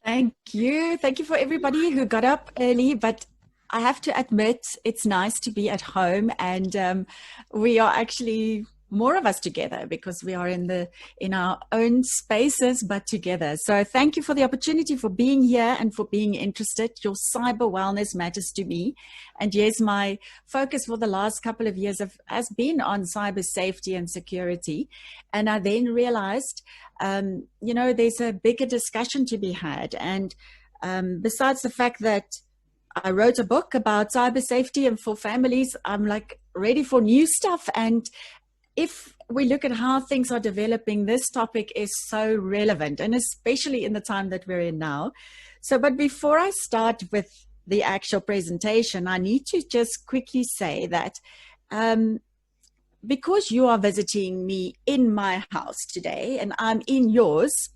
Thank you. Thank you for everybody who got up early, but I have to admit it's nice to be at home, and we are actually more of us together because we are in our own spaces but together. So thank you for the opportunity, for being here and for being interested. Your cyber wellness matters to me, and yes, my focus for the last couple of years has been on cyber safety and security. And I then realized there's a bigger discussion to be had, and besides the fact that I wrote a book about cyber safety and for families, I'm like ready for new stuff. And if we look at how things are developing, this topic is so relevant, and especially in the time that we're in now. So, but before I start with the actual presentation, I need to just quickly say that because you are visiting me in my house today and I'm in yours,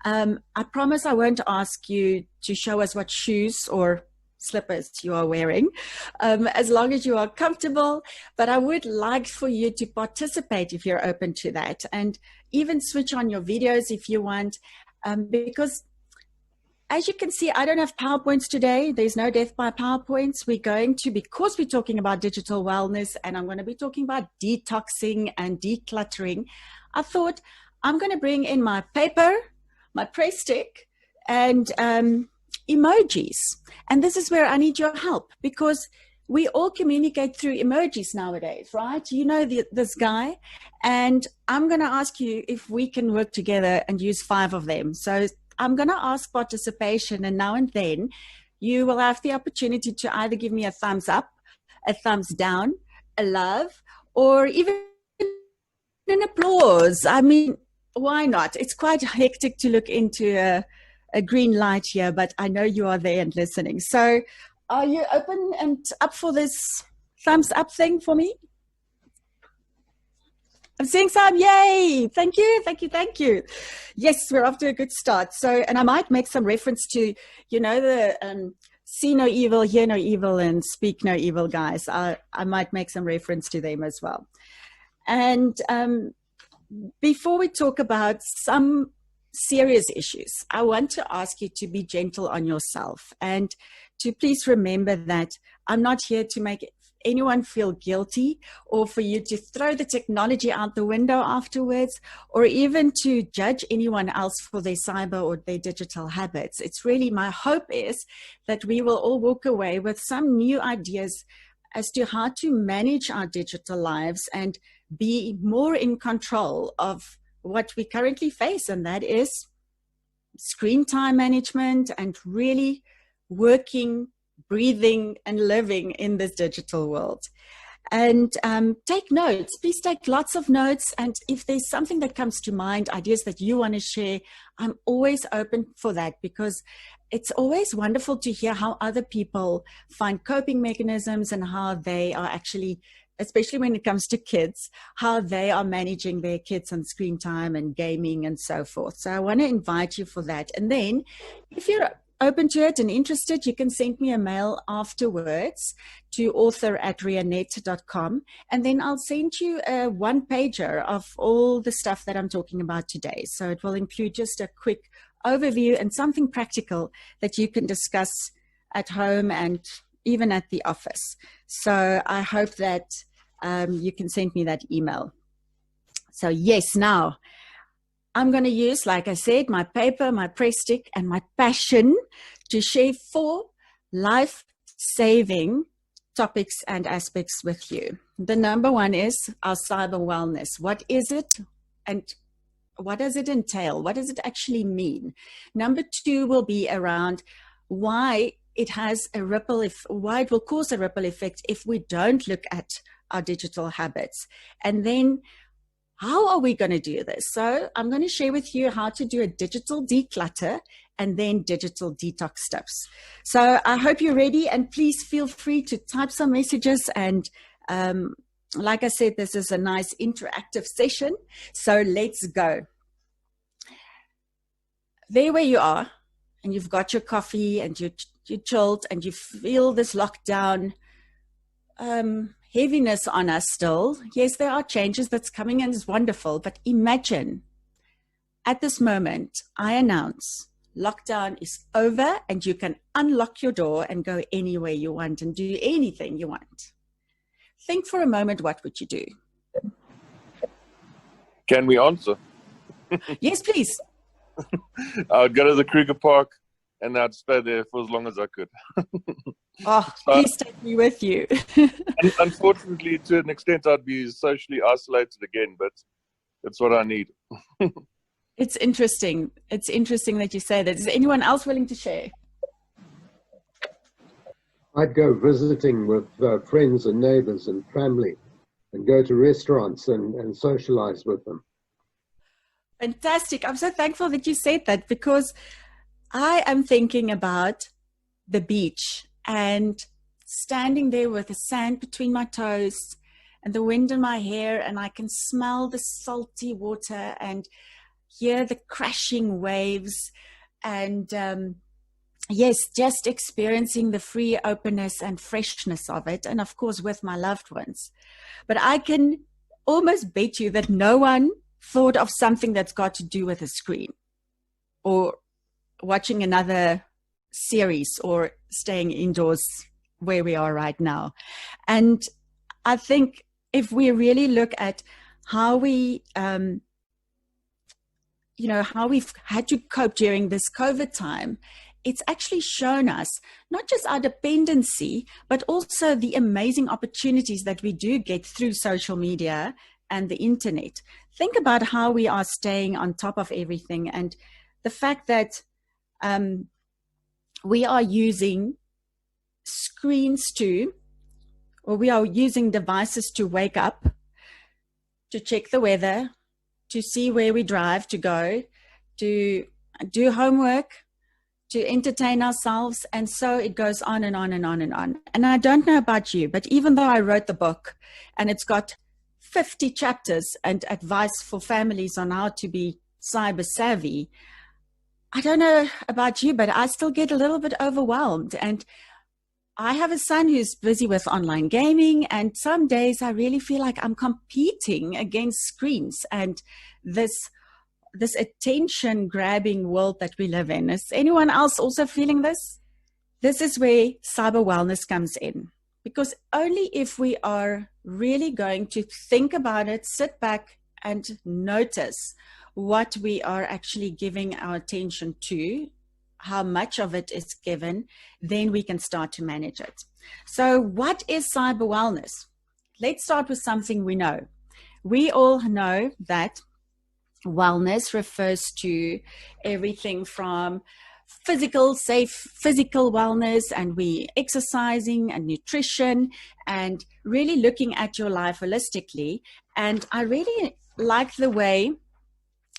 I promise I won't ask you to show us what shoes or slippers you are wearing, as long as you are comfortable. But I would like for you to participate if you're open to that, and even switch on your videos if you want, because as you can see, I don't have PowerPoints today. There's no death by PowerPoints. Because we're talking about digital wellness and I'm going to be talking about detoxing and decluttering, I thought I'm going to bring in my paper, my press stick, and emojis. And this is where I need your help, because we all communicate through emojis nowadays, right? You know this guy, and I'm going to ask you if we can work together and use 5 of them. So I'm going to ask participation, and now and then you will have the opportunity to either give me a thumbs up, a thumbs down, a love, or even an applause. I mean, why not? It's quite hectic to look into a green light here, but I know you are there and listening. So are you open and up for this thumbs up thing for me? I'm seeing some. Yay. Thank you. Thank you. Thank you. Yes, we're off to a good start. So, and I might make some reference to, the see no evil, hear no evil, and speak no evil guys. I might make some reference to them as well. And before we talk about some serious issues, I want to ask you to be gentle on yourself, and to please remember that I'm not here to make anyone feel guilty, or for you to throw the technology out the window afterwards, or even to judge anyone else for their cyber or their digital habits. It's really, my hope is that we will all walk away with some new ideas as to how to manage our digital lives and be more in control of what we currently face, and that is screen time management and really working, breathing, and living in this digital world. And take notes. Please take lots of notes. And if there's something that comes to mind, ideas that you want to share, I'm always open for that, because it's always wonderful to hear how other people find coping mechanisms and how they are actually, especially when it comes to kids, how they are managing their kids on screen time and gaming and so forth. So I want to invite you for that. And then if you're open to it and interested, you can send me a mail afterwards to author@rianette.com, and then I'll send you a one-pager of all the stuff that I'm talking about today. So it will include just a quick overview and something practical that you can discuss at home and even at the office. So I hope that you can send me that email. So yes, now I'm going to use, like I said, my paper, my press stick, and my passion to share 4 life-saving topics and aspects with you. The number one is our cyber wellness. What is it, and what does it entail? What does it actually mean? Number 2 will be around why it has a why it will cause a ripple effect if we don't look at our digital habits. And then how are we going to do this? So I'm going to share with you how to do a digital declutter and then digital detox steps. So I hope you're ready, and please feel free to type some messages. And like I said, this is a nice interactive session. So let's go. There where you are, and you've got your coffee and you're chilled and you feel this lockdown heaviness on us still. Yes, there are changes that's coming, and it's wonderful. But imagine at this moment, I announce lockdown is over and you can unlock your door and go anywhere you want and do anything you want. Think for a moment, what would you do? Can we answer? Yes, please. I would go to the Kruger Park and I'd stay there for as long as I could. Oh, please take me with you. Unfortunately, to an extent, I'd be socially isolated again, but it's what I need. It's interesting. It's interesting that you say that. Is anyone else willing to share? I'd go visiting with friends and neighbors and family and go to restaurants and socialize with them. Fantastic. I'm so thankful that you said that, because I am thinking about the beach and standing there with the sand between my toes and the wind in my hair, and I can smell the salty water and hear the crashing waves, and yes, just experiencing the free openness and freshness of it, and of course with my loved ones. But I can almost bet you that no one thought of something that's got to do with a screen or watching another series or staying indoors where we are right now. And I think if we really look at how we how we've had to cope during this COVID time, it's actually shown us not just our dependency, but also the amazing opportunities that we do get through social media and the internet. Think about how we are staying on top of everything, and the fact that we are using screens we are using devices to wake up, to check the weather, to see where we drive to go, to do homework, to entertain ourselves. And so it goes on and on and on and on. And I don't know about you, but even though I wrote the book and it's got 50 chapters and advice for families on how to be cyber savvy, I don't know about you, but I still get a little bit overwhelmed. And I have a son who's busy with online gaming, and some days I really feel like I'm competing against screens and this attention grabbing world that we live in. Is anyone else also feeling this? This is where cyber wellness comes in, because only if we are really going to think about it, sit back and notice what we are actually giving our attention to, how much of it is given, then we can start to manage it. So what is cyber wellness? Let's start with something we know. We all know that wellness refers to everything from safe physical wellness, and we exercising and nutrition and really looking at your life holistically. And I really like the way,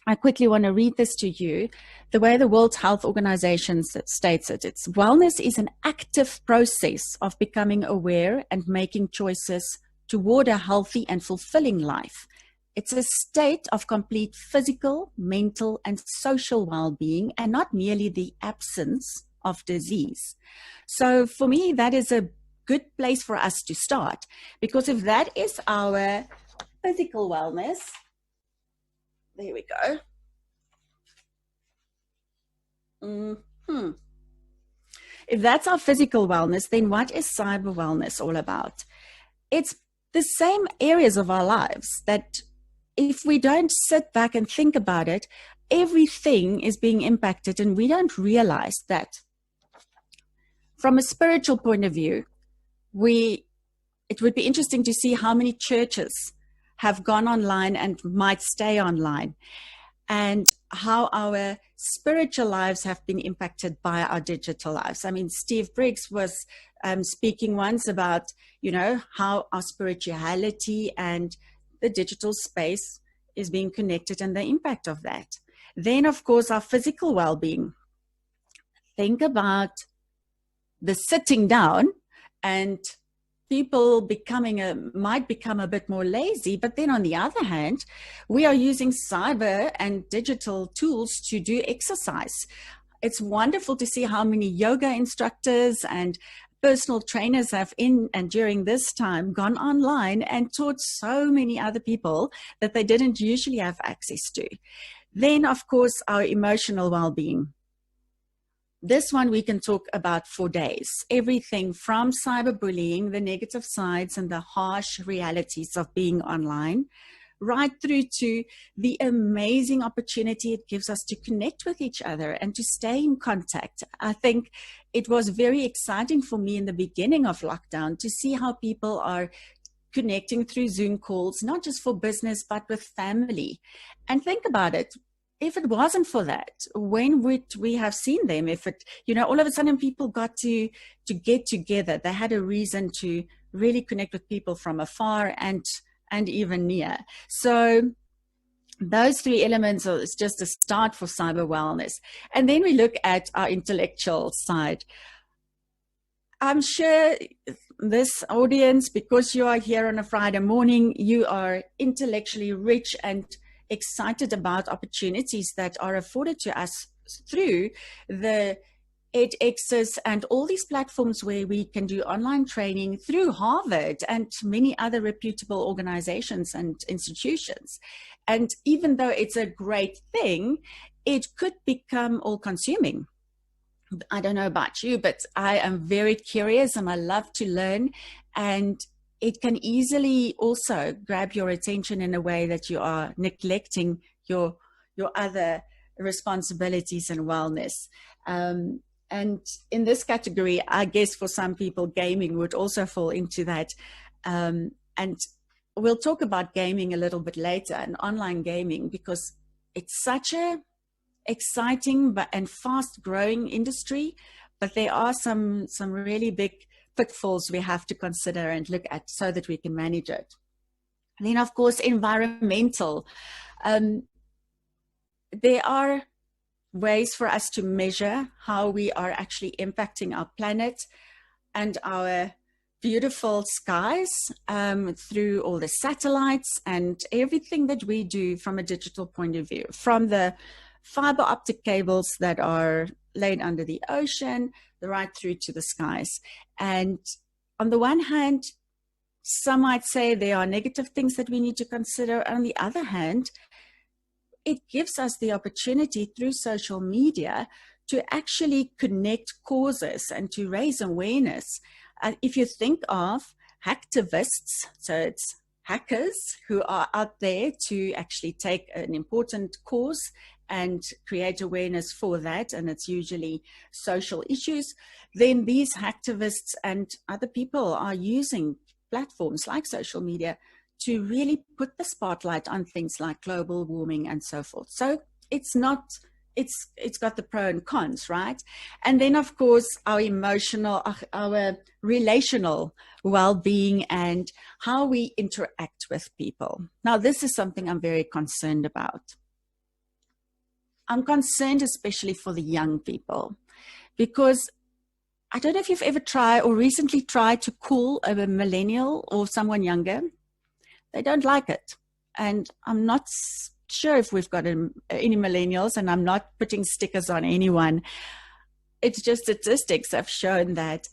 I quickly want to read this to you, the way the World Health Organization states it. It's wellness is an active process of becoming aware and making choices toward a healthy and fulfilling life. It's a state of complete physical, mental, and social well-being, and not merely the absence of disease. So for me, that is a good place for us to start, because if that is our physical wellness, there we go. If that's our physical wellness, then what is cyber wellness all about? It's the same areas of our lives that if we don't sit back and think about it, everything is being impacted and we don't realize that. From a spiritual point of view, it would be interesting to see how many churches have gone online and might stay online, and how our spiritual lives have been impacted by our digital lives. I mean, Steve Briggs was speaking once about, how our spirituality and the digital space is being connected and the impact of that. Then, of course, our physical well-being. Think about the sitting down, and people might become a bit more lazy, but then on the other hand, we are using cyber and digital tools to do exercise. It's wonderful to see how many yoga instructors and personal trainers have during this time gone online and taught so many other people that they didn't usually have access to. Then, of course, our emotional well-being. this one we can talk about for days. Everything from cyberbullying, the negative sides and the harsh realities of being online, right through to the amazing opportunity it gives us to connect with each other and to stay in contact. I think it was very exciting for me in the beginning of lockdown to see how people are connecting through Zoom calls, not just for business, but with family. And think about it. If it wasn't for that, when would we have seen them? If it, all of a sudden people got to get together, they had a reason to really connect with people from afar and even near. So those three elements is just a start for cyber wellness. And then we look at our intellectual side. I'm sure this audience, because you are here on a Friday morning, you are intellectually rich and excited about opportunities that are afforded to us through the edX's and all these platforms where we can do online training through Harvard and many other reputable organizations and institutions. And even though it's a great thing, it could become all-consuming. I don't know about you, but I am very curious and I love to learn, and it can easily also grab your attention in a way that you are neglecting your other responsibilities and wellness. And in this category, I guess for some people, gaming would also fall into that. And we'll talk about gaming a little bit later, and online gaming, because it's such a exciting and fast growing industry, but there are some really big pitfalls we have to consider and look at so that we can manage it. And then, of course, environmental. There are ways for us to measure how we are actually impacting our planet and our beautiful skies through all the satellites and everything that we do from a digital point of view, from the fiber optic cables that are laid under the ocean, right through to the skies. And on the one hand, some might say there are negative things that we need to consider. On the other hand, it gives us the opportunity through social media to actually connect causes and to raise awareness. If you think of hacktivists, so it's hackers who are out there to actually take an important cause and create awareness for that, and it's usually social issues, then these hacktivists and other people are using platforms like social media to really put the spotlight on things like global warming and so forth. So it's got the pros and cons, right? And then, of course, our relational well-being and how we interact with people. Now, this is something I'm very concerned about. I'm concerned especially for the young people, because I don't know if you've ever tried or recently tried to call a millennial or someone younger. They don't like it. And I'm not sure if we've got any millennials, and I'm not putting stickers on anyone. It's just statistics have shown that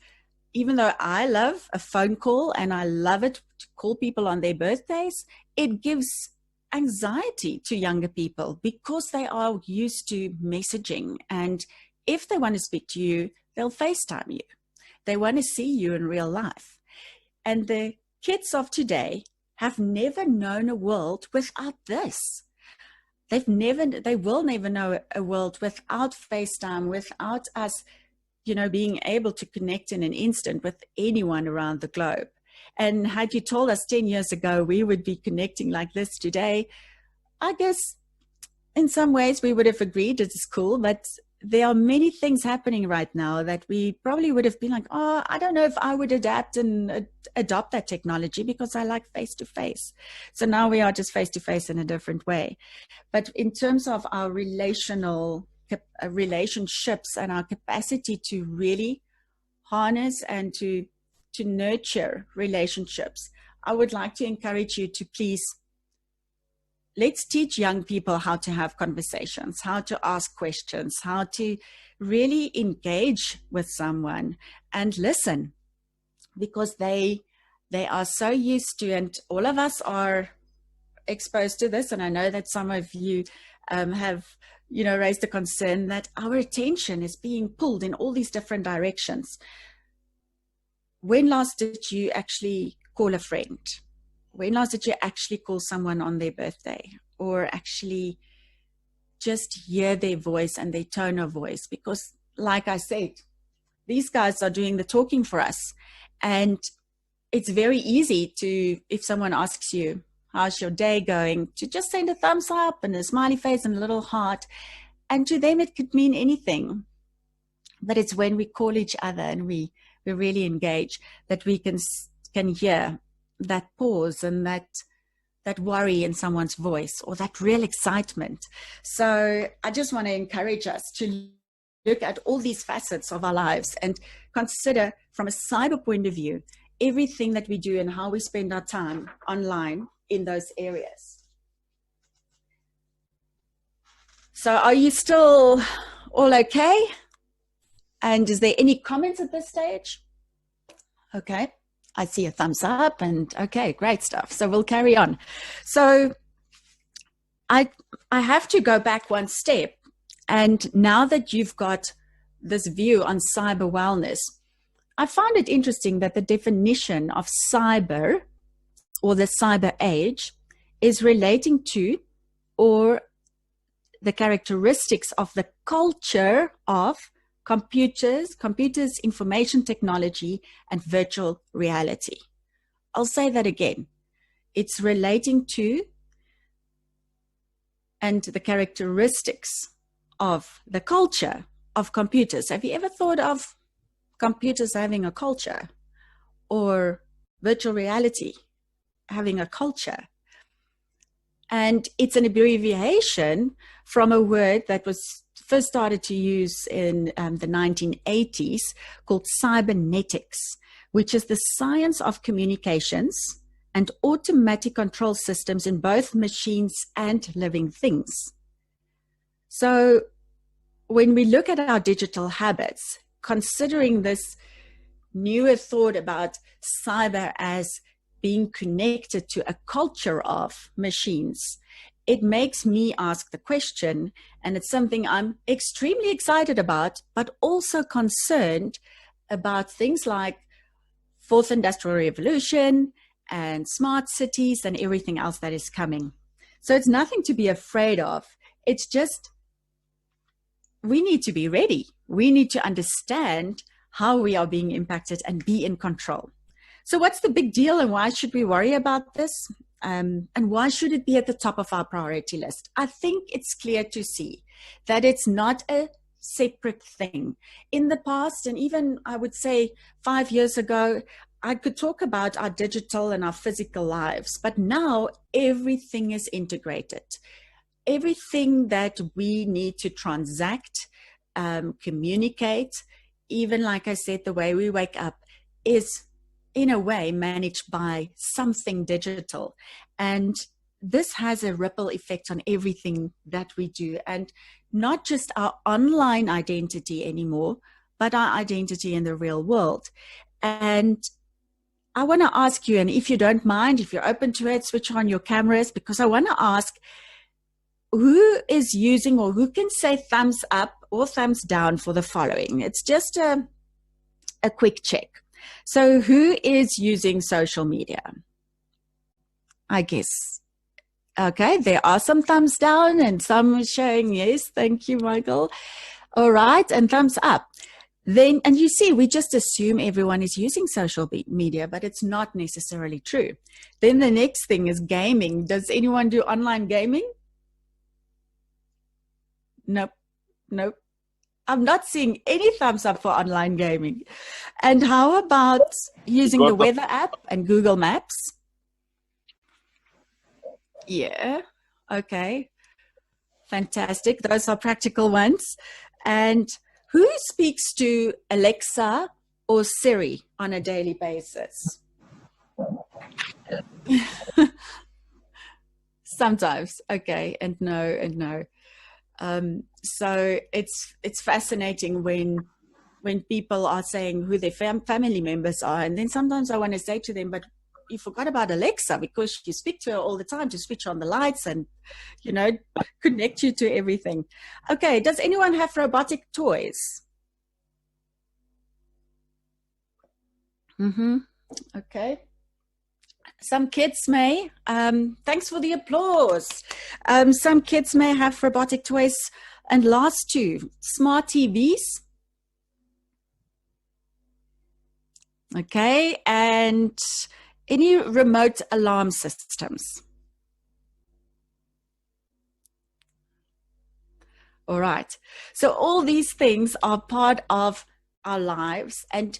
even though I love a phone call and I love it to call people on their birthdays, it gives anxiety to younger people because they are used to messaging. And if they want to speak to you, they'll FaceTime you. They want to see you in real life. And the kids of today have never known a world without this. They will never know a world without FaceTime, without us, being able to connect in an instant with anyone around the globe. And had you told us 10 years ago we would be connecting like this today, I guess in some ways we would have agreed it is cool, but there are many things happening right now that we probably would have been like, oh, I don't know if I would adapt and adopt that technology because I like face-to-face. So now we are just face-to-face in a different way. But in terms of our relationships and our capacity to really harness and to nurture relationships, I would like to encourage you to please, let's teach young people how to have conversations, how to ask questions, how to really engage with someone and listen, because they are so used to, and all of us are exposed to this. And I know that some of you have raised a concern that our attention is being pulled in all these different directions. When last did you actually call a friend? When last did you actually call someone on their birthday, or actually just hear their voice and their tone of voice? Because like I said, these guys are doing the talking for us. And it's very easy to, if someone asks you, how's your day going, to just send a thumbs up and a smiley face and a little heart. And to them, it could mean anything. But it's when we call each other and we really engage that we can hear that pause and that worry in someone's voice, or that real excitement. So I just want to encourage us to look at all these facets of our lives and consider from a cyber point of view everything that we do and how we spend our time online in those areas. So are you still all okay? And is there any comments at this stage? Okay, I see a thumbs up, and okay, great stuff. So we'll carry on. So I have to go back one step. And now that you've got this view on cyber wellness, I find it interesting that the definition of cyber, or the cyber age, is relating to, or the characteristics of the culture of computers, information technology, and virtual reality. I'll say that again. It's relating to and the characteristics of the culture of computers. Have you ever thought of computers having a culture, or virtual reality having a culture? And it's an abbreviation from a word that was first started to use in the 1980s called cybernetics, which is the science of communications and automatic control systems in both machines and living things. So when we look at our digital habits, considering this newer thought about cyber as being connected to a culture of machines, it makes me ask the question, and it's something I'm extremely excited about, but also concerned about things like Fourth Industrial Revolution and smart cities and everything else that is coming. So it's nothing to be afraid of. It's just, we need to be ready. We need to understand how we are being impacted and be in control. So what's the big deal, and why should we worry about this? And why should it be at the top of our priority list? I think it's clear to see that it's not a separate thing. In the past, and even I would say 5 years ago, I could talk about our digital and our physical lives, but now everything is integrated. Everything that we need to transact, communicate, even like I said, the way we wake up is in a way managed by something digital. And this has a ripple effect on everything that we do, and not just our online identity anymore, but our identity in the real world. And I want to ask you, and if you don't mind, if you're open to it, switch on your cameras, because I want to ask, who is using, or who can say thumbs up or thumbs down for the following? It's just a quick check. So who is using social media? I guess. Okay, there are some thumbs down and some showing yes. Thank you, Michael. All right, and thumbs up. Then, and you see, we just assume everyone is using social media, but it's not necessarily true. Then the next thing is gaming. Does anyone do online gaming? Nope, nope. I'm not seeing any thumbs up for online gaming. And how about using the weather app and Google Maps? Yeah, okay. Fantastic. Those are practical ones. And who speaks to Alexa or Siri on a daily basis? Sometimes. Okay, and no, and no. So it's fascinating when people are saying who their family members are, and then sometimes I want to say to them, but you forgot about Alexa because you speak to her all the time to switch on the lights and, connect you to everything. Okay, does anyone have robotic toys? Okay. Some kids may, thanks for the applause. Some kids may have robotic toys. And last two, smart TVs. Okay, and any remote alarm systems. All right, so all these things are part of our lives, and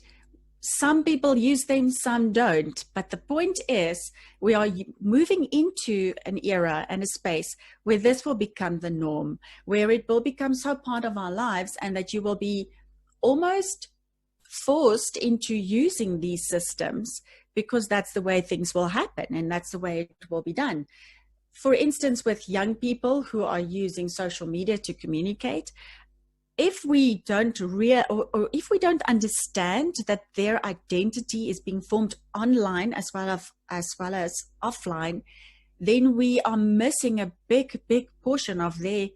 some people use them, some don't. But the point is, we are moving into an era and a space where this will become the norm, where it will become so part of our lives, and that you will be almost forced into using these systems because that's the way things will happen and that's the way it will be done. For instance, with young people who are using social media to communicate, if we don't or if we don't understand that their identity is being formed online as well as offline, then we are missing a big portion of their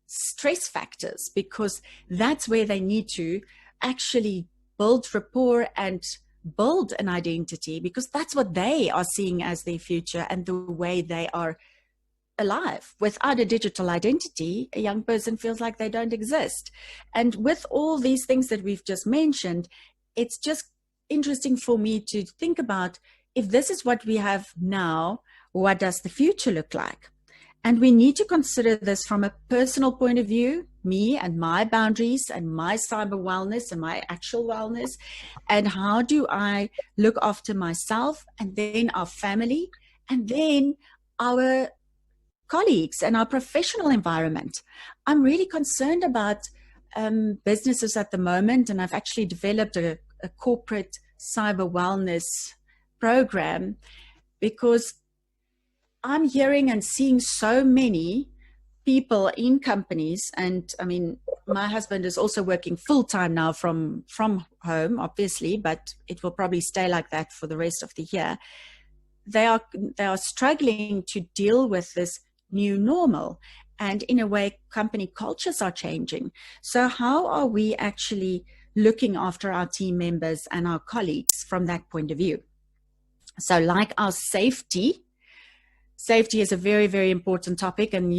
stress factors, because that's where they need to actually build rapport and build an identity, because that's what they are seeing as their future and the way they are alive. Without a digital identity, a young person feels like they don't exist. And with all these things that we've just mentioned, it's just interesting for me to think about, if this is what we have now, what does the future look like? And we need to consider this from a personal point of view, me and my boundaries and my cyber wellness and my actual wellness, and how do I look after myself and then our family and then our colleagues and our professional environment. I'm really concerned about businesses at the moment, and I've actually developed a corporate cyber wellness program, because I'm hearing and seeing so many people in companies, and I mean, my husband is also working full-time now from home, obviously, but it will probably stay like that for the rest of the year. They are struggling to deal with this new normal, and in a way company cultures are changing. So how are we actually looking after our team members and our colleagues from that point of view? So like our safety is a very, very important topic, and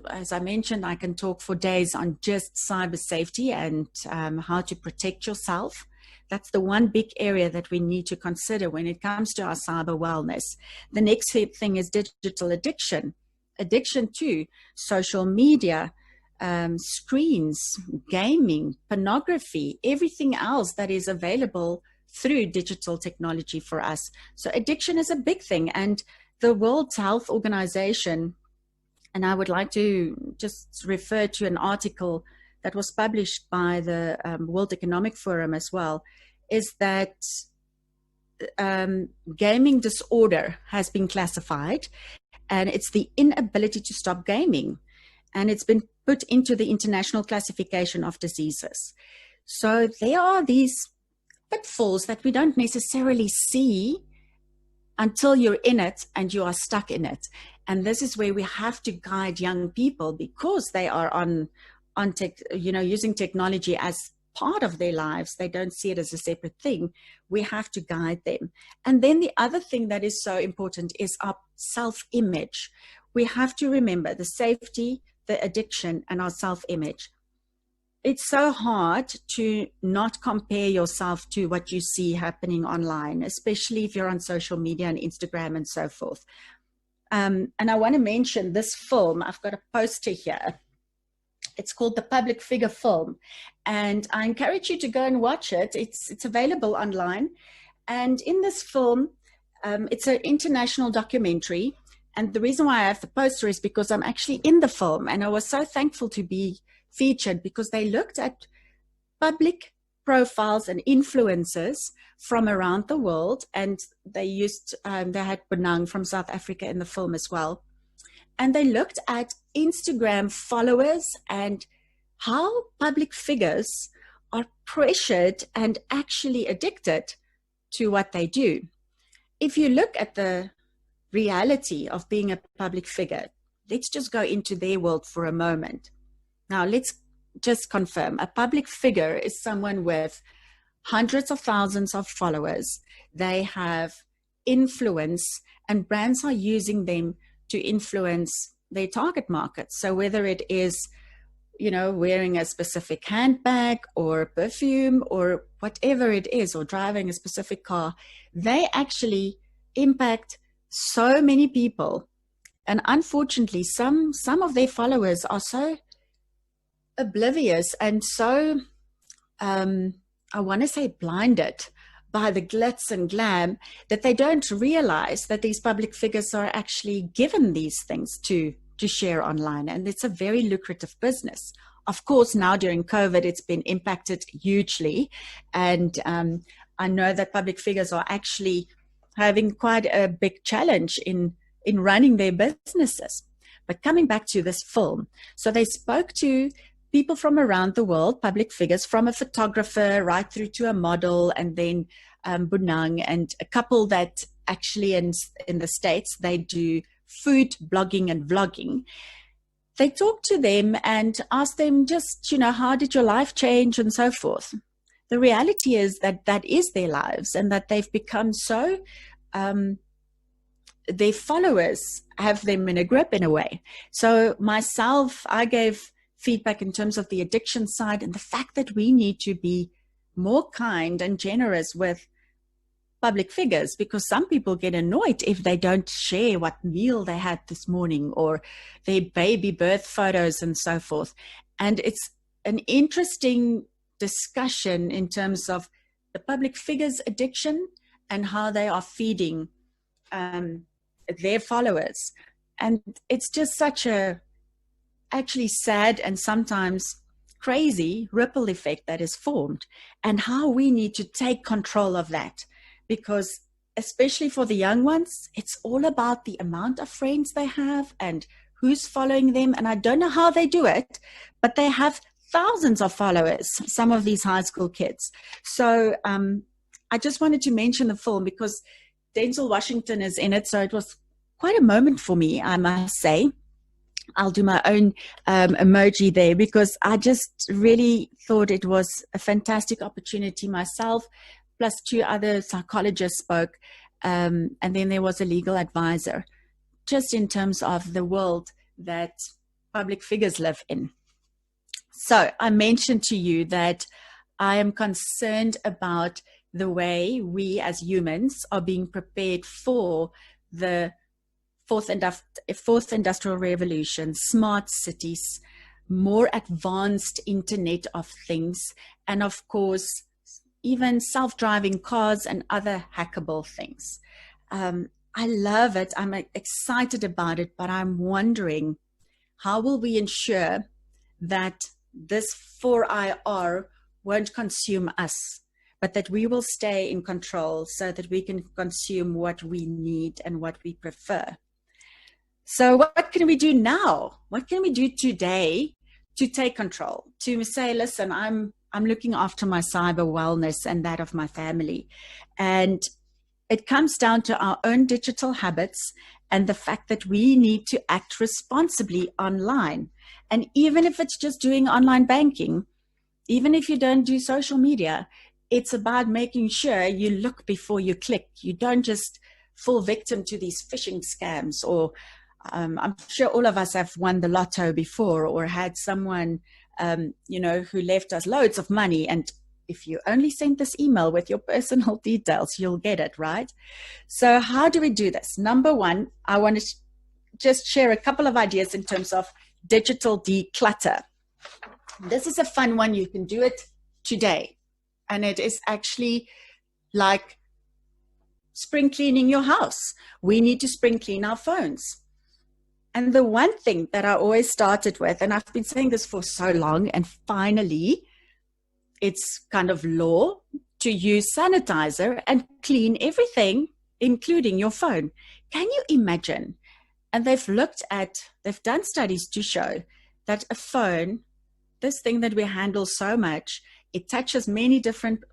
as I mentioned, I can talk for days on just cyber safety and how to protect yourself. That's the one big area that we need to consider when it comes to our cyber wellness. The next thing is digital addiction to social media, screens, gaming, pornography, everything else that is available through digital technology for us. So addiction is a big thing, and the World Health Organization, and I would like to just refer to an article that was published by the World Economic Forum as well, is that gaming disorder has been classified, and it's the inability to stop gaming. And it's been put into the International Classification of Diseases. So there are these pitfalls that we don't necessarily see until you're in it and you are stuck in it. And this is where we have to guide young people, because they are on using technology as part of their lives. They don't see it as a separate thing. We have to guide them. And then the other thing that is so important is our self-image. We have to remember the safety, the addiction, and our self-image. It's so hard to not compare yourself to what you see happening online, especially if you're on social media and Instagram and so forth. And I want to mention this film. I've got a poster here. It's called The Public Figure Film, and I encourage you to go and watch it. It's available online. And in this film, it's an international documentary. And the reason why I have the poster is because I'm actually in the film, and I was so thankful to be featured, because they looked at public profiles and influencers from around the world, and they had Benang from South Africa in the film as well. And they looked at Instagram followers and how public figures are pressured and actually addicted to what they do. if you look at the reality of being a public figure, let's just go into their world for a moment. Now, let's just confirm. A public figure is someone with hundreds of thousands of followers. They have influence, and brands are using them to influence their target market. So whether it is, wearing a specific handbag or perfume or whatever it is, or driving a specific car, they actually impact so many people. And unfortunately, some of their followers are so oblivious and so, I want to say, blinded by the glitz and glam, that they don't realize that these public figures are actually given these things to share online. And it's a very lucrative business. Of course, now during COVID, it's been impacted hugely. And I know that public figures are actually having quite a big challenge in running their businesses. But coming back to this film, so they spoke to people from around the world, public figures, from a photographer right through to a model, and then Bunang, and a couple that actually in the States, they do food blogging and vlogging. They talked to them and asked them just, how did your life change and so forth. The reality is that is their lives, and that they've become so, their followers have them in a grip in a way. So myself, I gave feedback in terms of the addiction side, and the fact that we need to be more kind and generous with public figures, because some people get annoyed if they don't share what meal they had this morning or their baby birth photos and so forth. And it's an interesting discussion in terms of the public figures' addiction and how they are feeding their followers. And it's just such a actually sad and sometimes crazy ripple effect that is formed, and how we need to take control of that. Because especially for the young ones, it's all about the amount of friends they have and who's following them. And I don't know how they do it, but they have thousands of followers, some of these high school kids. So I just wanted to mention the film because Denzel Washington is in it. So it was quite a moment for me, I must say. I'll do my own emoji there, because I just really thought it was a fantastic opportunity. Myself, plus 2 other psychologists spoke, and then there was a legal advisor, just in terms of the world that public figures live in. So I mentioned to you that I am concerned about the way we as humans are being prepared for the fourth industrial revolution, smart cities, more advanced Internet of Things, and of course, even self-driving cars and other hackable things. I love it. I'm excited about it, but I'm wondering, how will we ensure that this 4IR won't consume us, but that we will stay in control so that we can consume what we need and what we prefer? So what can we do now? What can we do today to take control, to say, listen, I'm looking after my cyber wellness and that of my family. And it comes down to our own digital habits and the fact that we need to act responsibly online. And even if it's just doing online banking, even if you don't do social media, it's about making sure you look before you click. You don't just fall victim to these phishing scams, or I'm sure all of us have won the lotto before, or had someone, who left us loads of money. And if you only send this email with your personal details, you'll get it, right? So how do we do this? Number one, I want to just share a couple of ideas in terms of digital declutter. This is a fun one. You can do it today. And it is actually like spring cleaning your house. We need to spring clean our phones. And the one thing that I always started with, and I've been saying this for so long, and finally it's kind of law to use sanitizer and clean everything, including your phone. Can you imagine? And they've done studies to show that a phone, this thing that we handle so much, it touches many different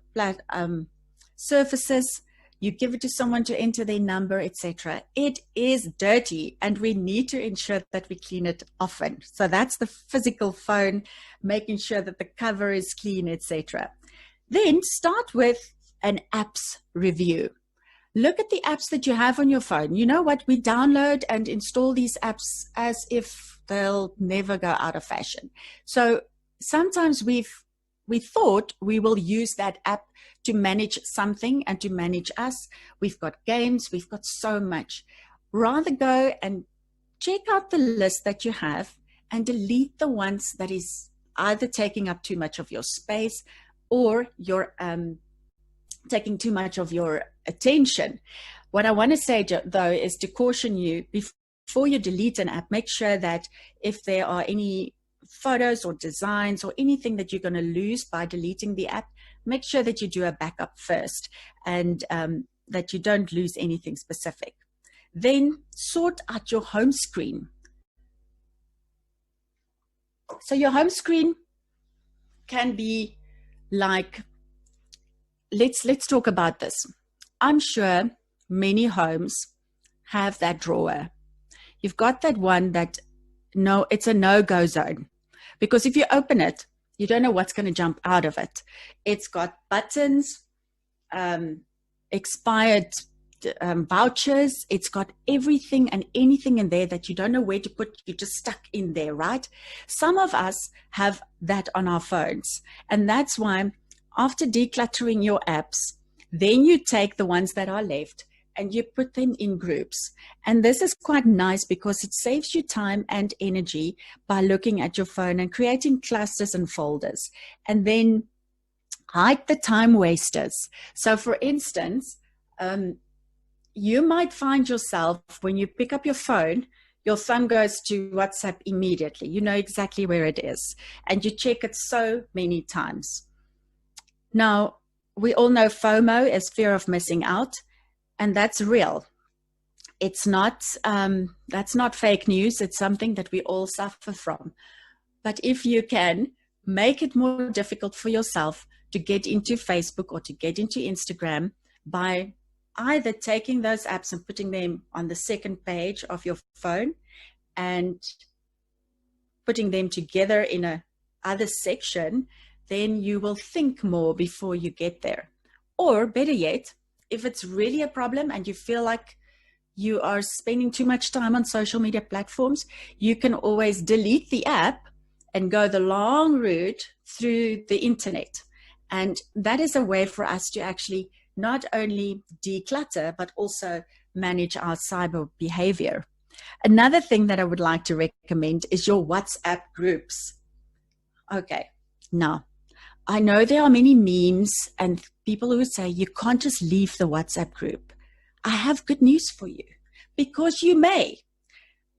surfaces. you give it to someone to enter their number, etc. It is dirty, and we need to ensure that we clean it often. So that's the physical phone, making sure that the cover is clean, etc. Then start with an apps review. Look at the apps that you have on your phone. You know what? We download and install these apps as if they'll never go out of fashion. So sometimes we thought we will use that app to manage something and to manage us. We've got games, we've got so much. Rather go and check out the list that you have and delete the ones that is either taking up too much of your space or you're taking too much of your attention. What I want to say, though, is to caution you, before you delete an app, make sure that if there are any photos or designs or anything that you're going to lose by deleting the app, make sure that you do a backup first and that you don't lose anything specific. Then sort out your home screen. So your home screen can be like, let's talk about this. I'm sure many homes have that drawer. You've got that one that, no, it's a no-go zone. Because if you open it, you don't know what's going to jump out of it. It's got buttons, expired vouchers. It's got everything and anything in there that you don't know where to put. You're just stuck in there, right? Some of us have that on our phones. And that's why after decluttering your apps, then you take the ones that are left and you put them in groups. And this is quite nice because it saves you time and energy by looking at your phone and creating clusters and folders. And then hide the time wasters. So for instance, you might find yourself when you pick up your thumb goes to WhatsApp immediately. You know exactly where it is. And you check it so many times. Now, we all know FOMO is fear of missing out. And that's real. It's not, that's not fake news. It's something that we all suffer from. But if you can make it more difficult for yourself to get into Facebook or to get into Instagram by either taking those apps and putting them on the second page of your phone and putting them together in a other section, then you will think more before you get there. Or better yet, if it's really a problem and you feel like you are spending too much time on social media platforms, you can always delete the app and go the long route through the internet. And that is a way for us to actually not only declutter, but also manage our cyber behavior. Another thing that I would like to recommend is your WhatsApp groups. Okay, now, I know there are many memes and people who say you can't just leave the WhatsApp group. I have good news for you, because you may.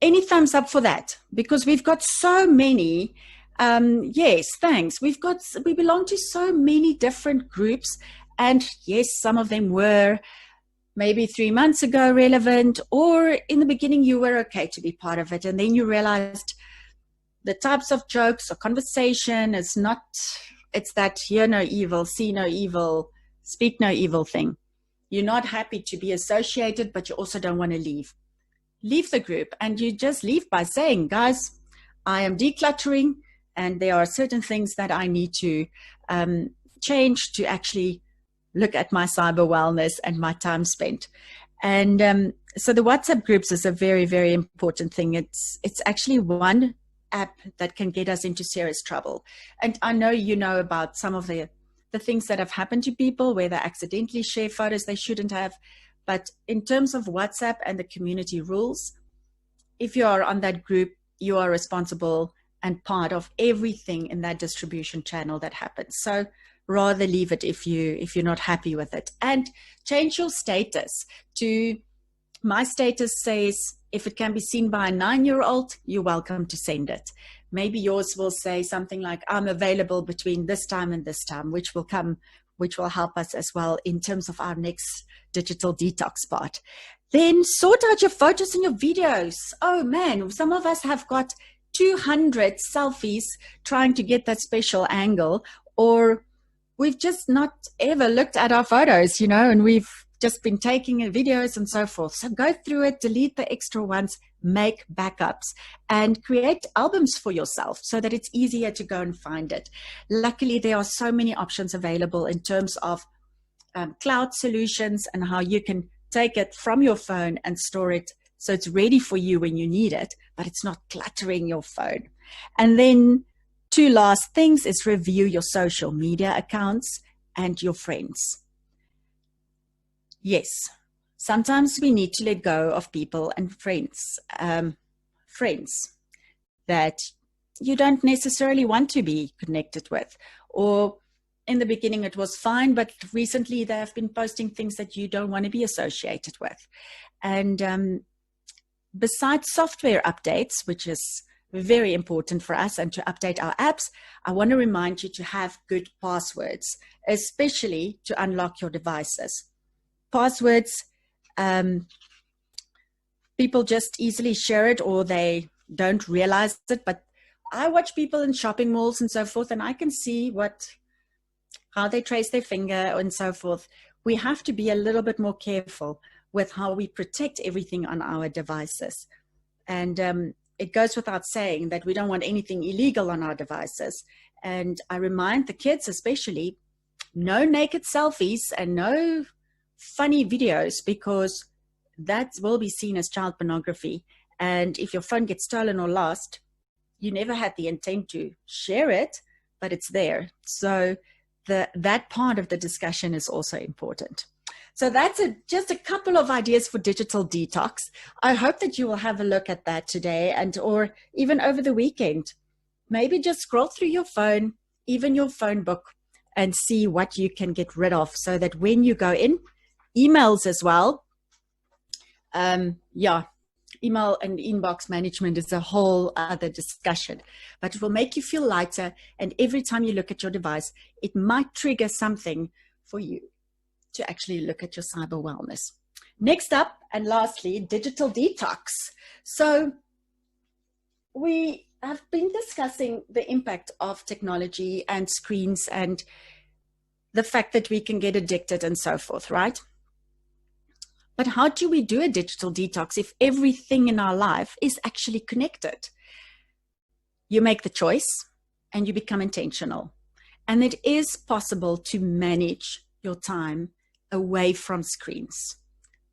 Any thumbs up for that? Because we've got so many. Yes, thanks. We belong to so many different groups. And yes, some of them were maybe 3 months ago relevant, or in the beginning you were okay to be part of it. And then you realized the types of jokes or conversation is not, it's that hear no evil, see no evil, speak no evil thing. You're not happy to be associated, but you also don't want to leave. Leave the group, and you just leave by saying, guys, I am decluttering and there are certain things that I need to change to actually look at my cyber wellness and my time spent. And so the WhatsApp groups is a very, very important thing. It's actually one app that can get us into serious trouble. And I know you know about some of the things that have happened to people where they accidentally share photos they shouldn't have. But in terms of WhatsApp and the community rules, if you are on that group, you are responsible and part of everything in that distribution channel that happens. So rather leave it if you're not happy with it. And change your status to, my status says, if it can be seen by a 9-year-old, you're welcome to send it. Maybe yours will say something like, I'm available between this time and this time, which will help us as well in terms of our next digital detox part. Then sort out your photos and your videos. Oh man, some of us have got 200 selfies trying to get that special angle, or we've just not ever looked at our photos, and we've just been taking videos and so forth. So go through it, delete the extra ones, make backups, and create albums for yourself so that it's easier to go and find it. Luckily, there are so many options available in terms of cloud solutions and how you can take it from your phone and store it so it's ready for you when you need it, but it's not cluttering your phone. And then 2 last things is review your social media accounts and your friends. Yes, sometimes we need to let go of people and friends that you don't necessarily want to be connected with. Or in the beginning it was fine, but recently they have been posting things that you don't want to be associated with. And besides software updates, which is very important for us, and to update our apps, I want to remind you to have good passwords, especially to unlock your devices. Passwords, people just easily share it or they don't realize it, but I watch people in shopping malls and so forth, and I can see how they trace their finger and so forth. We have to be a little bit more careful with how we protect everything on our devices. And it goes without saying that we don't want anything illegal on our devices. And I remind the kids especially, no naked selfies and no funny videos, because that will be seen as child pornography. And if your phone gets stolen or lost, you never had the intent to share it, but it's there. So that part of the discussion is also important. So that's just a couple of ideas for digital detox. I hope that you will have a look at that today or even over the weekend. Maybe just scroll through your phone, even your phone book, and see what you can get rid of so that when you go in, emails as well. Email and inbox management is a whole other discussion, but it will make you feel lighter. And every time you look at your device, it might trigger something for you to actually look at your cyber wellness. Next up, and lastly, digital detox. So we have been discussing the impact of technology and screens and the fact that we can get addicted and so forth, right? But how do we do a digital detox if everything in our life is actually connected? You make the choice and you become intentional. And it is possible to manage your time away from screens.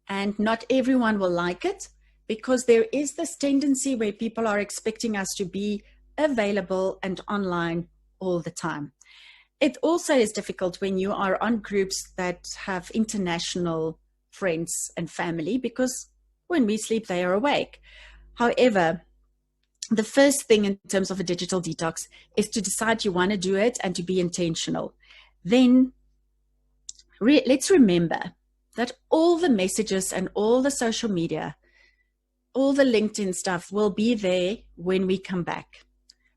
And not everyone will like it, because there is this tendency where people are expecting us to be available and online all the time. It also is difficult when you are on groups that have international friends and family, because when we sleep, they are awake. However, the first thing in terms of a digital detox is to decide you want to do it and to be intentional. Then let's remember that all the messages and all the social media, all the LinkedIn stuff will be there when we come back,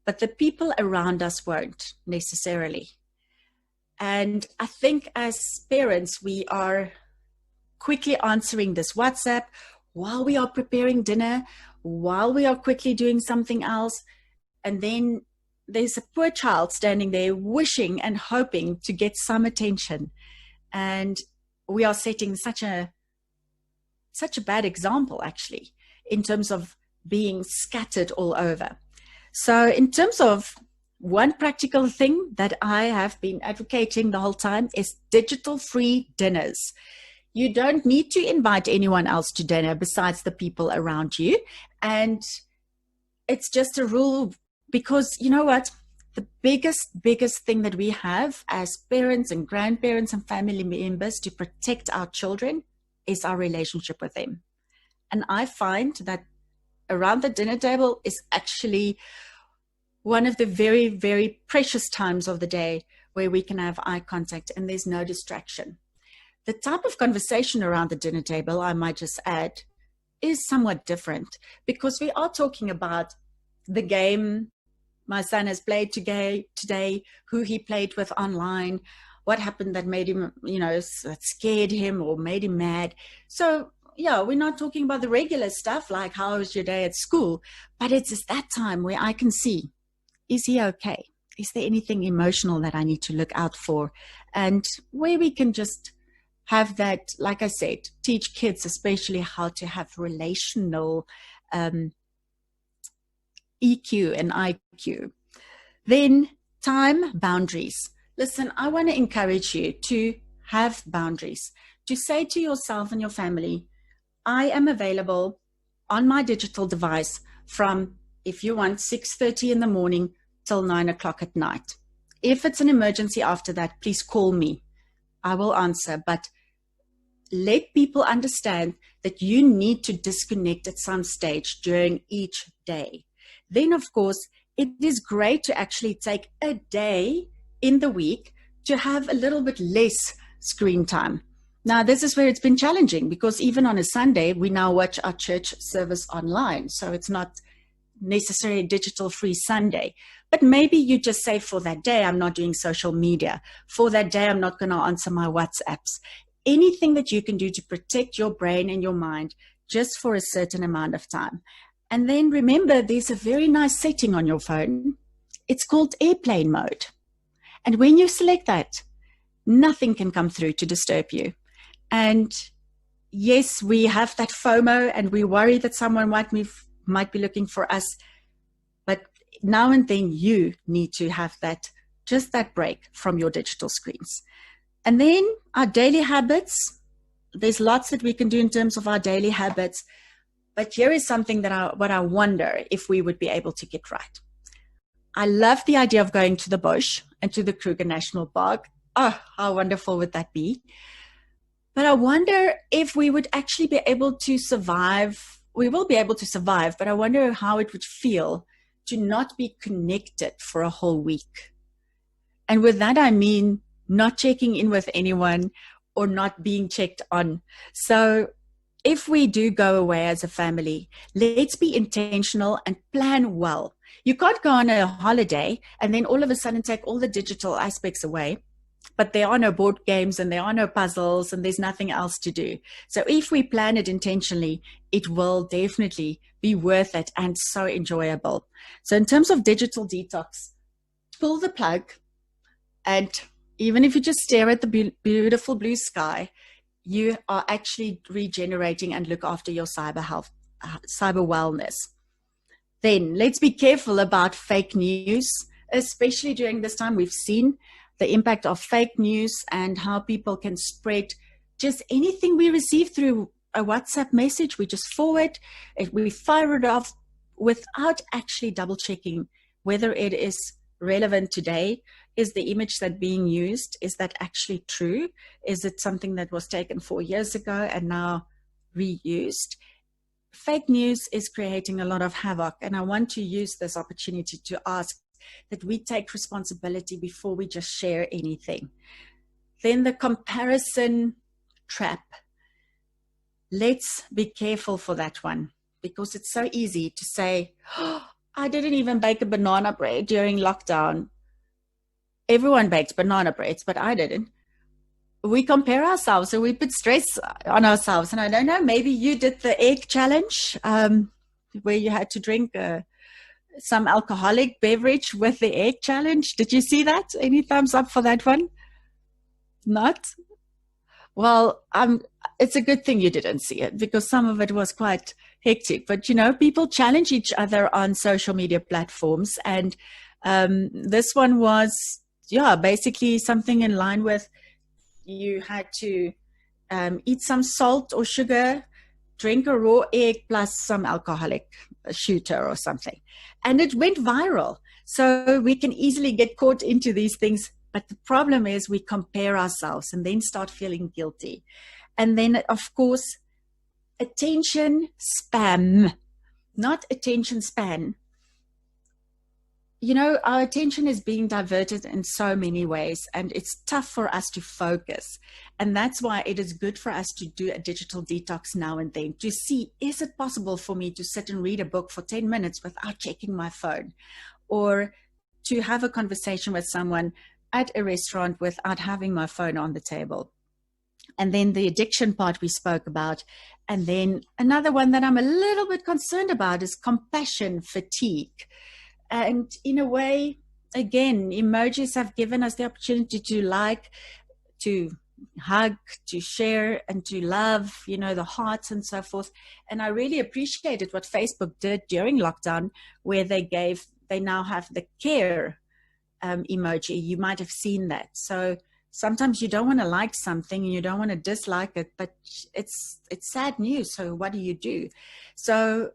but the people around us won't necessarily. And I think as parents, we are quickly answering this WhatsApp while we are preparing dinner, while we are quickly doing something else. And then there's a poor child standing there wishing and hoping to get some attention. And we are setting such a bad example, actually, in terms of being scattered all over. So in terms of one practical thing that I have been advocating the whole time is digital-free dinners. You don't need to invite anyone else to dinner besides the people around you. And it's just a rule, because you know what? The biggest thing that we have as parents and grandparents and family members to protect our children is our relationship with them. And I find that around the dinner table is actually one of the very, very precious times of the day where we can have eye contact and there's no distraction. The type of conversation around the dinner table, I might just add, is somewhat different, because we are talking about the game my son has played today, who he played with online, what happened that made him, that scared him or made him mad. So yeah, we're not talking about the regular stuff like how was your day at school, but it's that time where I can see, is he okay? Is there anything emotional that I need to look out for? And where we can just have that, like I said, teach kids especially how to have relational EQ and IQ. Then time boundaries. Listen, I want to encourage you to have boundaries, to say to yourself and your family, I am available on my digital device from, if you want, 6:30 in the morning till 9 o'clock at night. If it's an emergency after that, please call me. I will answer, but let people understand that you need to disconnect at some stage during each day. Then, of course, it is great to actually take a day in the week to have a little bit less screen time. Now, this is where it's been challenging because even on a Sunday, we now watch our church service online. So it's not necessarily a digital free Sunday. But maybe you just say, for that day, I'm not doing social media. For that day, I'm not going to answer my WhatsApps. Anything that you can do to protect your brain and your mind just for a certain amount of time. And then remember, there's a very nice setting on your phone. It's called airplane mode. And when you select that, nothing can come through to disturb you. And yes, we have that FOMO and we worry that someone might be looking for us. But now and then you need to have that, just that break from your digital screens. And then our daily habits. There's lots that we can do in terms of our daily habits. But here is something that what I wonder if we would be able to get right. I love the idea of going to the bush and to the Kruger National Park. Oh, how wonderful would that be? But I wonder if we would actually be able to survive. We will be able to survive, but I wonder how it would feel to not be connected for a whole week. And with that, I mean not checking in with anyone or not being checked on. So if we do go away as a family, let's be intentional and plan well. You can't go on a holiday and then all of a sudden take all the digital aspects away, but there are no board games and there are no puzzles and there's nothing else to do. So if we plan it intentionally, it will definitely be worth it and so enjoyable. So in terms of digital detox, pull the plug, and even if you just stare at the beautiful blue sky, you are actually regenerating and look after your cyber health, cyber wellness. Then let's be careful about fake news, especially during this time. We've seen the impact of fake news and how people can spread just anything we receive through a WhatsApp message. We just forward it, we fire it off without actually double checking whether it is relevant today. Is the image that being used, is that actually true? Is it something that was taken 4 years ago and now reused? Fake news is creating a lot of havoc, and I want to use this opportunity to ask that we take responsibility before we just share anything. Then the comparison trap. Let's be careful for that one, because it's so easy to say, oh, I didn't even bake a banana bread during lockdown. Everyone bakes banana breads, but I didn't. We compare ourselves, so we put stress on ourselves. And I don't know, maybe you did the egg challenge where you had to drink some alcoholic beverage with the egg challenge. Did you see that? Any thumbs up for that one? Not? Well, it's a good thing you didn't see it, because some of it was quite hectic. But, you know, people challenge each other on social media platforms. And this one was, basically something in line with you had to eat some salt or sugar, drink a raw egg plus some alcoholic shooter or something. And it went viral. So we can easily get caught into these things. But the problem is we compare ourselves and then start feeling guilty. And then, of course, attention spam, not attention span. You know, our attention is being diverted in so many ways, and it's tough for us to focus. And that's why it is good for us to do a digital detox now and then, to see, is it possible for me to sit and read a book for 10 minutes without checking my phone, or to have a conversation with someone at a restaurant without having my phone on the table. And then the addiction part we spoke about. And then another one that I'm a little bit concerned about is compassion fatigue. And in a way, again, emojis have given us the opportunity to hug, to share, and to love, you know, the hearts and so forth. And I really appreciated what Facebook did during lockdown, where they now have the care emoji. You might have seen that. So sometimes you don't want to like something and you don't want to dislike it, but it's sad news. So what do you do? So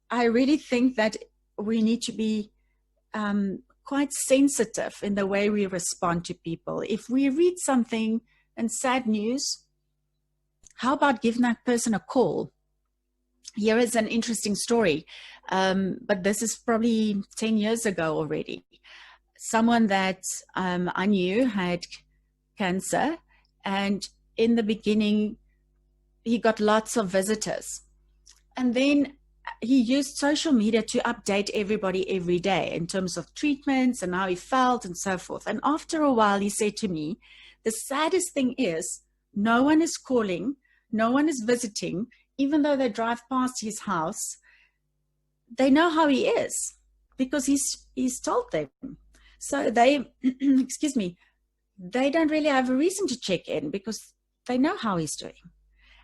I really think that we need to be quite sensitive in the way we respond to people. If we read something and sad news, how about giving that person a call? Here is an interesting story, but this is probably 10 years ago already. Someone that I knew had cancer, and in the beginning, he got lots of visitors. And then he used social media to update everybody every day in terms of treatments and how he felt and so forth. And after a while, he said to me, the saddest thing is no one is calling, no one is visiting, even though they drive past his house. They know how he is because he's told them. So they, excuse me, they don't really have a reason to check in because they know how he's doing.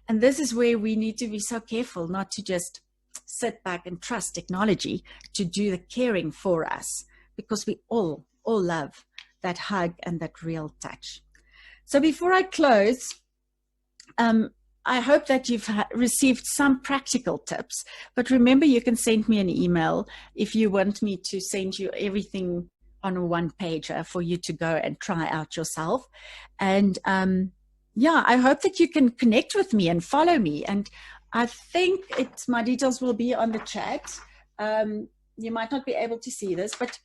And this is where we need to be so careful not to just sit back and trust technology to do the caring for us, because we all love that hug and that real touch. So before I close, I hope that you've received some practical tips, but remember, you can send me an email if you want me to send you everything on a one pager for you to go and try out yourself. And yeah, I hope that you can connect with me and follow me. And I think my details will be on the chat. You might not be able to see this, but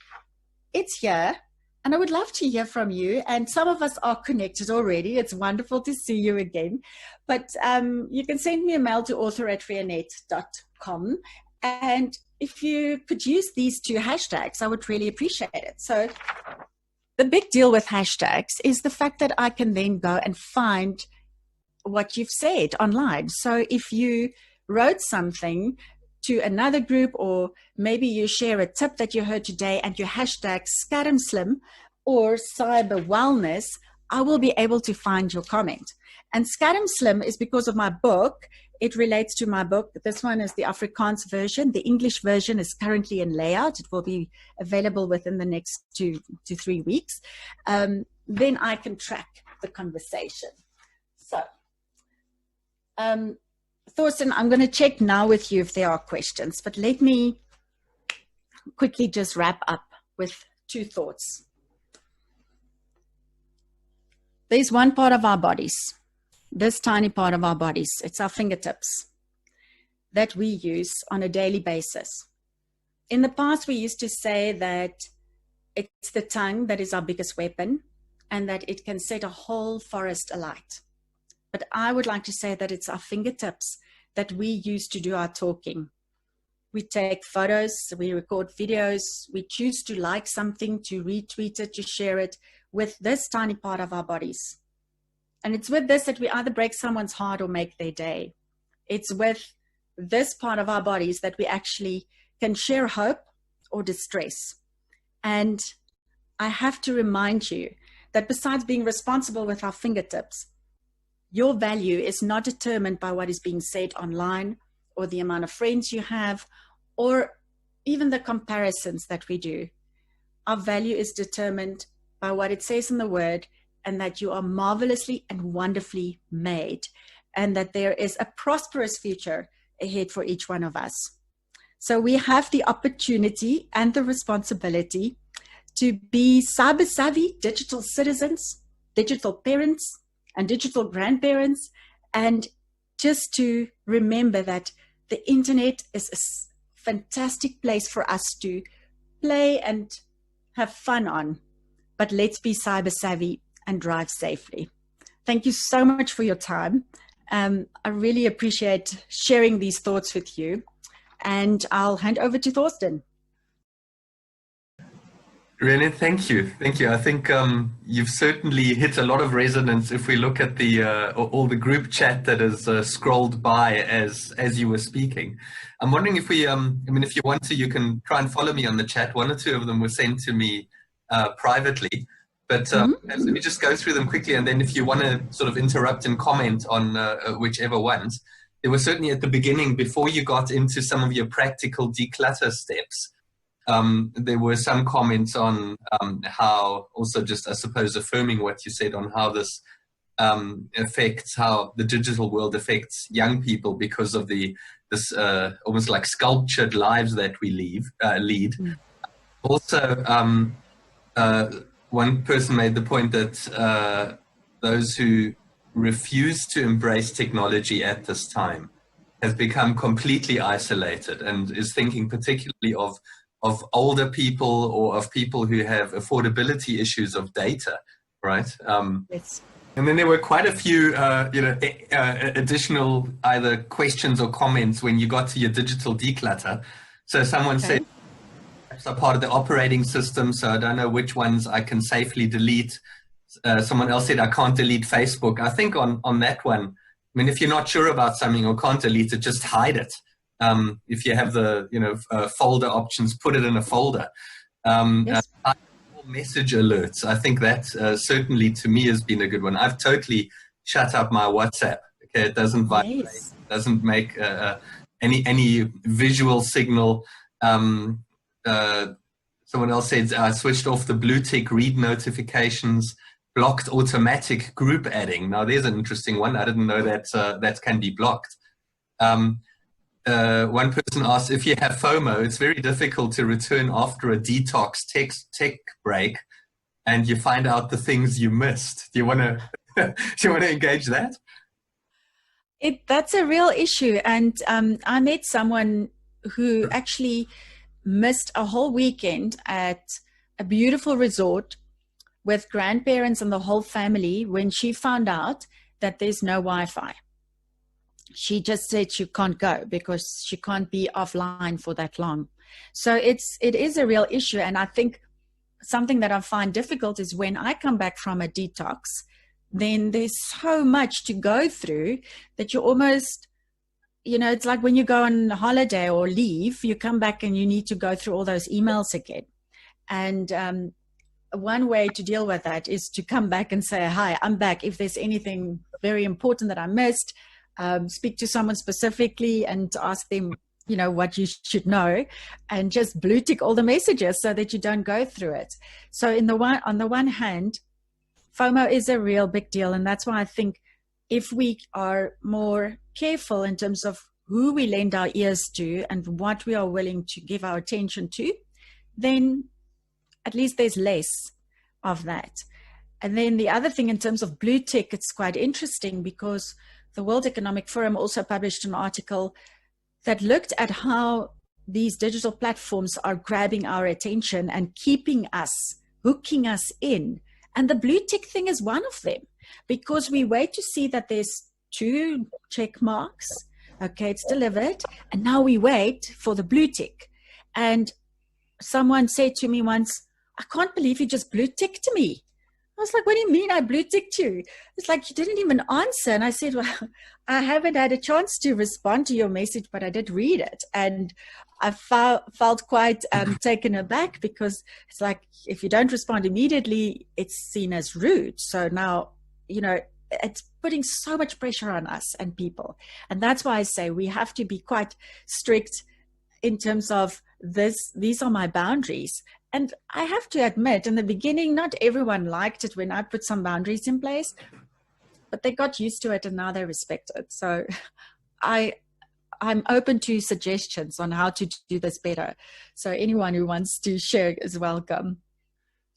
it's here. And I would love to hear from you. And some of us are connected already. It's wonderful to see you again. But you can send me a mail to author@rianette.com. And if you could use these two hashtags, I would really appreciate it. So the big deal with hashtags is the fact that I can then go and find what you've said online. So if you wrote something to another group, or maybe you share a tip that you heard today and you hashtag ScadamSlim or CyberWellness, I will be able to find your comment. And ScadamSlim is because of my book. It relates to my book. This one is the Afrikaans version. The English version is currently in layout. It will be available within the next 2 to 3 weeks. Then I can track the conversation. So, Thorsten, I'm going to check now with you if there are questions, but let me quickly just wrap up with 2 thoughts. There's one part of our bodies, this tiny part of our bodies, it's our fingertips, that we use on a daily basis. In the past, we used to say that it's the tongue that is our biggest weapon and that it can set a whole forest alight. But I would like to say that it's our fingertips that we use to do our talking. We take photos, we record videos, we choose to like something, to retweet it, to share it with this tiny part of our bodies. And it's with this that we either break someone's heart or make their day. It's with this part of our bodies that we actually can share hope or distress. And I have to remind you that besides being responsible with our fingertips, your value is not determined by what is being said online or the amount of friends you have or even the comparisons that we do. Our value is determined by what it says in the word, and that you are marvelously and wonderfully made, and that there is a prosperous future ahead for each one of us. So we have the opportunity and the responsibility to be cyber savvy digital citizens, digital parents, and digital grandparents, and just to remember that the internet is a fantastic place for us to play and have fun on. But let's be cyber savvy and drive safely. Thank you so much for your time. I really appreciate sharing these thoughts with you. And I'll hand over to Thorsten. Rianette, thank you. Thank you. I think you've certainly hit a lot of resonance if we look at the all the group chat that has scrolled by as you were speaking. I'm wondering if we, I mean, if you want to, you can try and follow me on the chat. 1 or 2 of them were sent to me privately. But perhaps let me just go through them quickly, and then if you want to sort of interrupt and comment on whichever ones. There was certainly at the beginning, before you got into some of your practical declutter steps, there were some comments on how, also just, I suppose, affirming what you said on how this affects, how the digital world affects young people because of this almost like sculptured lives that we lead. Also, one person made the point that those who refuse to embrace technology at this time has become completely isolated, and is thinking particularly of older people or of people who have affordability issues of data, right? Yes. And then there were quite a few, additional either questions or comments when you got to your digital declutter. So someone said, apps are part of the operating system, so I don't know which ones I can safely delete. Someone else said, I can't delete Facebook. I think on that one, I mean, if you're not sure about something or can't delete it, just hide it. If you have the, folder options, put it in a folder. Yes. Message alerts. I think that certainly to me has been a good one. I've totally shut up my WhatsApp. Okay, it doesn't vibrate, doesn't make any visual signal. Someone else said I switched off the blue tick read notifications, blocked automatic group adding. Now there's an interesting one. I didn't know that that can be blocked. One person asked, if you have FOMO, it's very difficult to return after a detox tech break, and you find out the things you missed. Do you want to engage that? That's a real issue, and I met someone who actually missed a whole weekend at a beautiful resort with grandparents and the whole family when she found out that there's no Wi-Fi. She just said she can't go because she can't be offline for that long. So it is a real issue. And I think something that I find difficult is when I come back from a detox, then there's so much to go through that you almost, it's like when you go on holiday or leave, you come back and you need to go through all those emails again. And one way to deal with that is to come back and say, hi, I'm back. If there's anything very important that I missed, speak to someone specifically and ask them, what you should know, and just blue tick all the messages so that you don't go through it. So on the one hand, FOMO is a real big deal. And that's why I think if we are more careful in terms of who we lend our ears to and what we are willing to give our attention to, then at least there's less of that. And then the other thing in terms of blue tick, it's quite interesting because the World Economic Forum also published an article that looked at how these digital platforms are grabbing our attention and keeping us, hooking us in. And the blue tick thing is one of them, because we wait to see that there's 2 check marks. Okay, it's delivered. And now we wait for the blue tick. And someone said to me once, I can't believe you just blue ticked me. I was like, what do you mean I blue ticked you? It's like, you didn't even answer. And I said, well, I haven't had a chance to respond to your message, but I did read it. And I felt quite taken aback, because it's like, if you don't respond immediately, it's seen as rude. So now, it's putting so much pressure on us and people. And that's why I say we have to be quite strict in terms of these are my boundaries. And I have to admit, in the beginning, not everyone liked it when I put some boundaries in place, but they got used to it and now they respect it. So I'm open to suggestions on how to do this better. So anyone who wants to share is welcome.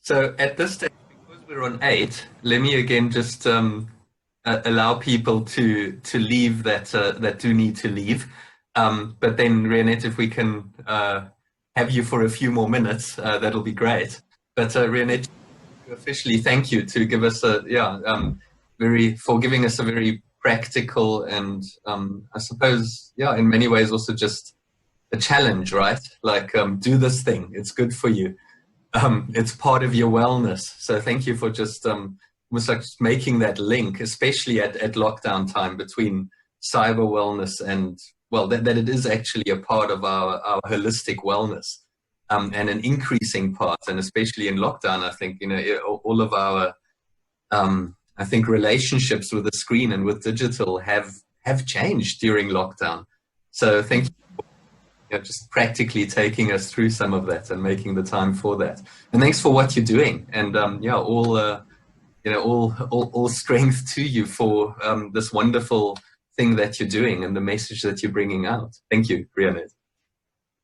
So at this stage, because we're on 8, let me again just allow people to leave that do need to leave. But then, Rianette, if we can have you for a few more minutes, that'll be great. But Rianette, officially thank you to give us for giving us a very practical and I suppose, in many ways also just a challenge, right? Like, do this thing, it's good for you. It's part of your wellness. So thank you for just almost like making that link, especially at lockdown time, between CyberWellness and, well, that it is actually a part of our holistic wellness. and an increasing part, and especially in lockdown, I think, all of our, I think, relationships with the screen and with digital have changed during lockdown. So thank you for just practically taking us through some of that and making the time for that. And thanks for what you're doing. And all strength to you for this wonderful thing that you're doing and the message that you're bringing out. Thank you, Rianette.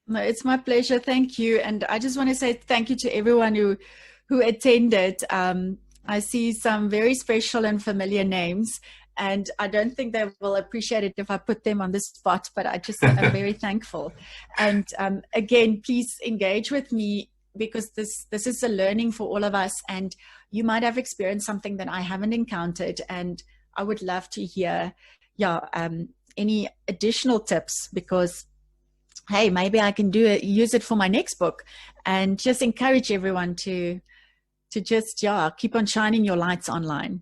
No, it's my pleasure. Thank you. And I just want to say thank you to everyone who attended. I see some very special and familiar names, and I don't think they will appreciate it if I put them on the spot, but I just am very thankful. And again, please engage with me, because this is a learning for all of us, and you might have experienced something that I haven't encountered, and I would love to hear any additional tips, because hey, maybe I can use it for my next book, and just encourage everyone to just keep on shining your lights online.